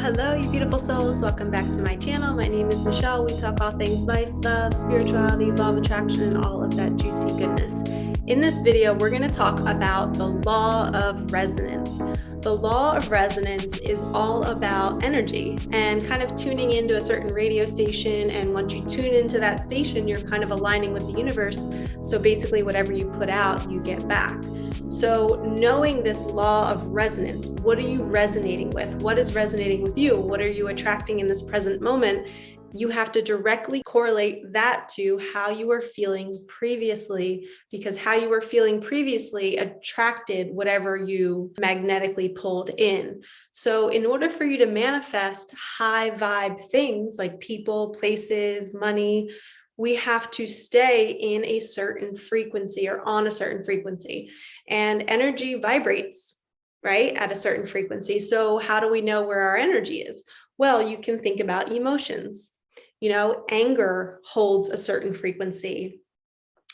Hello, you beautiful souls. Welcome back to my channel. My name is Michelle. We talk all things life, love, spirituality, law of attraction, and all of that juicy goodness. In this video, we're going to talk about the law of resonance. The law of resonance is all about energy and kind of tuning into a certain radio station. And once you tune into that station, you're kind of aligning with the universe. So basically, whatever you put out, you get back. So knowing this law of resonance, what are you resonating with? What is resonating with you? What are you attracting in this present moment? You have to directly correlate that to how you were feeling previously, because how you were feeling previously attracted whatever you magnetically pulled in. So in order for you to manifest high vibe things like people, places, money, we have to stay in a certain frequency or on a certain frequency, and energy vibrates, right, at a certain frequency. So how do we know where our energy is? Well, you can think about emotions. Anger holds a certain frequency.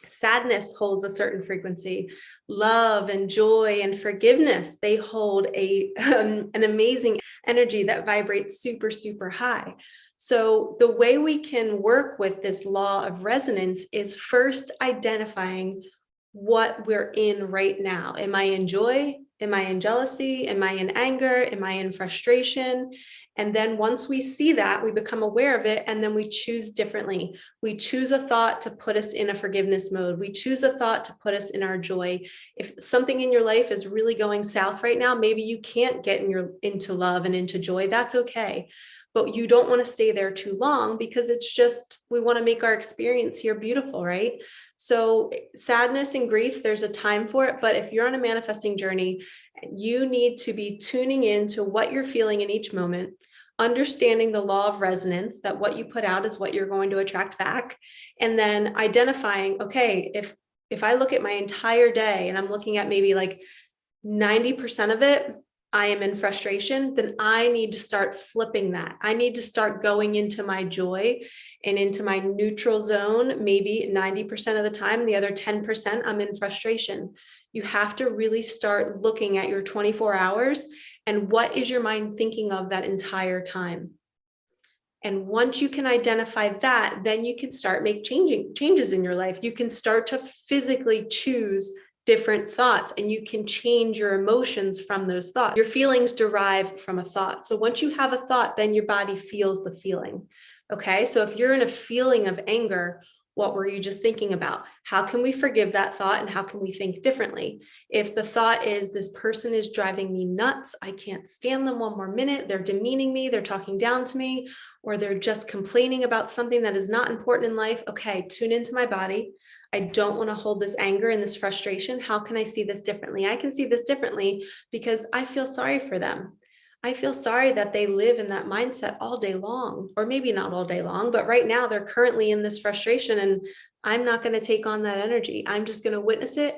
Sadness holds a certain frequency. Love and joy and forgiveness, they hold an amazing energy that vibrates super, super high. So the way we can work with this law of resonance is first identifying what we're in right now. Am I in joy? Am I in jealousy? Am I in anger? Am I in frustration? And then once we see that, we become aware of it, and then we choose differently. We choose a thought to put us in a forgiveness mode. We choose a thought to put us in our joy. If something in your life is really going south right now, maybe you can't get into love and into joy. That's okay. But you don't want to stay there too long, because it's just, we want to make our experience here beautiful, right? So sadness and grief, there's a time for it. But if you're on a manifesting journey, you need to be tuning into what you're feeling in each moment, understanding the law of resonance, that what you put out is what you're going to attract back. And then identifying, okay, if I look at my entire day and I'm looking at maybe like 90% of it, I am in frustration, then I need to start flipping that. I need to start going into my joy and into my neutral zone, maybe 90% of the time. The other 10%, I'm in frustration. You have to really start looking at your 24 hours and what is your mind thinking of that entire time. And once you can identify that, then you can start making changes in your life. You can start to physically choose different thoughts, and you can change your emotions from those thoughts. Your feelings derive from a thought. So once you have a thought, then your body feels the feeling. Okay. So if you're in a feeling of anger, what were you just thinking about? How can we forgive that thought, and how can we think differently? If the thought is, this person is driving me nuts, I can't stand them one more minute, they're demeaning me, they're talking down to me, or they're just complaining about something that is not important in life. Okay, tune into my body. I don't want to hold this anger and this frustration. How can I see this differently? I can see this differently because I feel sorry for them. I feel sorry that they live in that mindset all day long, or maybe not all day long, but right now they're currently in this frustration, and I'm not going to take on that energy. I'm just going to witness it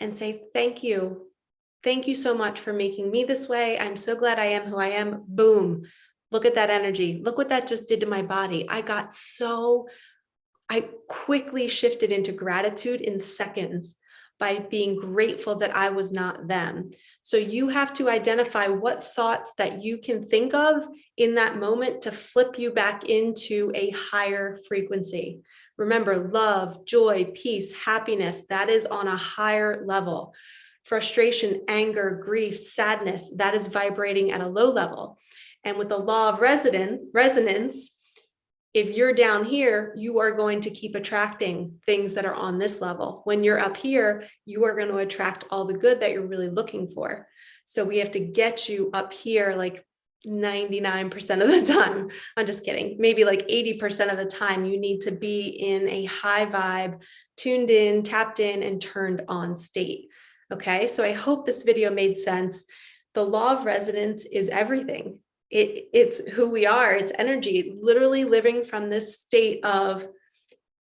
and say, thank you. Thank you so much for making me this way. I'm so glad I am who I am. Boom. Look at that energy. Look what that just did to my body. I quickly shifted into gratitude in seconds by being grateful that I was not them. So you have to identify what thoughts that you can think of in that moment to flip you back into a higher frequency. Remember, love, joy, peace, happiness, that is on a higher level. Frustration, anger, grief, sadness, that is vibrating at a low level. And with the law of resonance, if you're down here, you are going to keep attracting things that are on this level. When you're up here, you are going to attract all the good that you're really looking for. So we have to get you up here like 99% of the time. I'm just kidding. Maybe like 80% of the time, you need to be in a high vibe, tuned in, tapped in, and turned on state. Okay, so I hope this video made sense. The law of resonance is everything. It's who we are. It's energy, literally living from this state of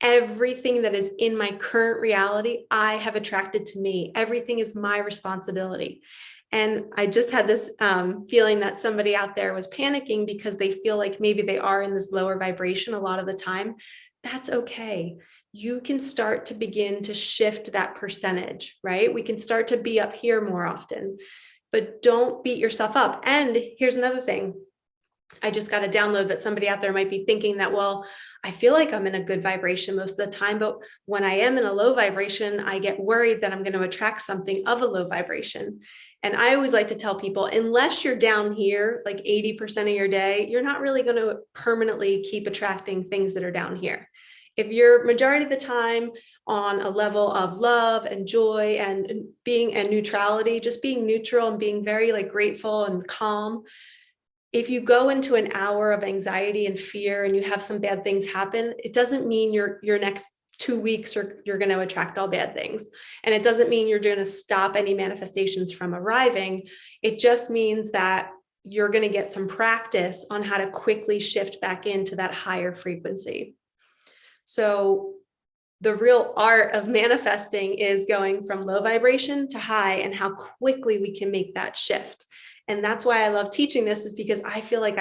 everything that is in my current reality, I have attracted to me. Everything is my responsibility. And I just had this feeling that somebody out there was panicking because they feel like maybe they are in this lower vibration a lot of the time. That's okay. You can start to begin to shift that percentage, right? We can start to be up here more often. But don't beat yourself up. And here's another thing. I just got a download that somebody out there might be thinking that, well, I feel like I'm in a good vibration most of the time, but when I am in a low vibration, I get worried that I'm going to attract something of a low vibration. And I always like to tell people, unless you're down here, like 80% of your day, you're not really going to permanently keep attracting things that are down here. If you're majority of the time on a level of love and joy and being and neutrality, just being neutral and being very like grateful and calm, if you go into an hour of anxiety and fear and you have some bad things happen, it doesn't mean your next 2 weeks you're going to attract all bad things. And it doesn't mean you're going to stop any manifestations from arriving. It just means that you're going to get some practice on how to quickly shift back into that higher frequency. So the real art of manifesting is going from low vibration to high, and how quickly we can make that shift. And that's why I love teaching this, is because I feel like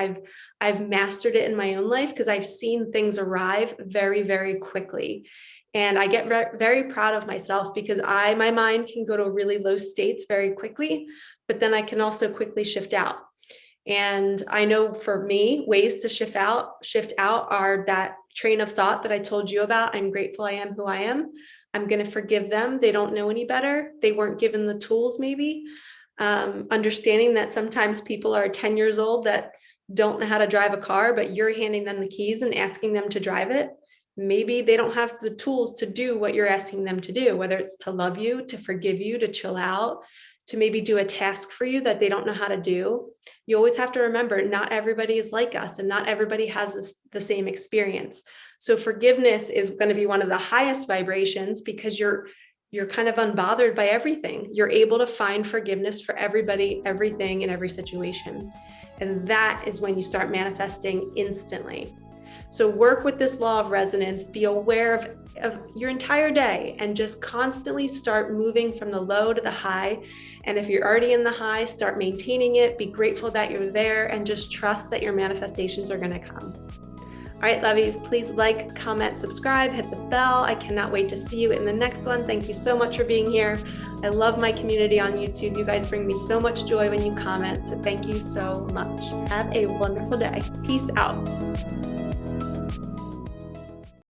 I've mastered it in my own life, because I've seen things arrive very, very quickly. And I get very proud of myself, because my mind can go to really low states very quickly, but then I can also quickly shift out. And I know for me, ways to shift out are that train of thought that I told you about. I'm grateful I am who I am. I'm going to forgive them. They don't know any better. They weren't given the tools, maybe. Understanding that sometimes people are 10 years old that don't know how to drive a car, but you're handing them the keys and asking them to drive it. Maybe they don't have the tools to do what you're asking them to do, whether it's to love you, to forgive you, to chill out, to maybe do a task for you that they don't know how to do. You always have to remember, not everybody is like us, and not everybody has the same experience. So forgiveness is going to be one of the highest vibrations, because you're kind of unbothered by everything. You're able to find forgiveness for everybody, everything, in every situation. And that is when you start manifesting instantly. So work with this law of resonance, be aware of your entire day, and just constantly start moving from the low to the high. And if you're already in the high, start maintaining it, be grateful that you're there, and just trust that your manifestations are going to come. All right, lovies, please like, comment, subscribe, hit the bell. I cannot wait to see you in the next one. Thank you so much for being here. I love my community on YouTube. You guys bring me so much joy when you comment. So thank you so much. Have a wonderful day. Peace out.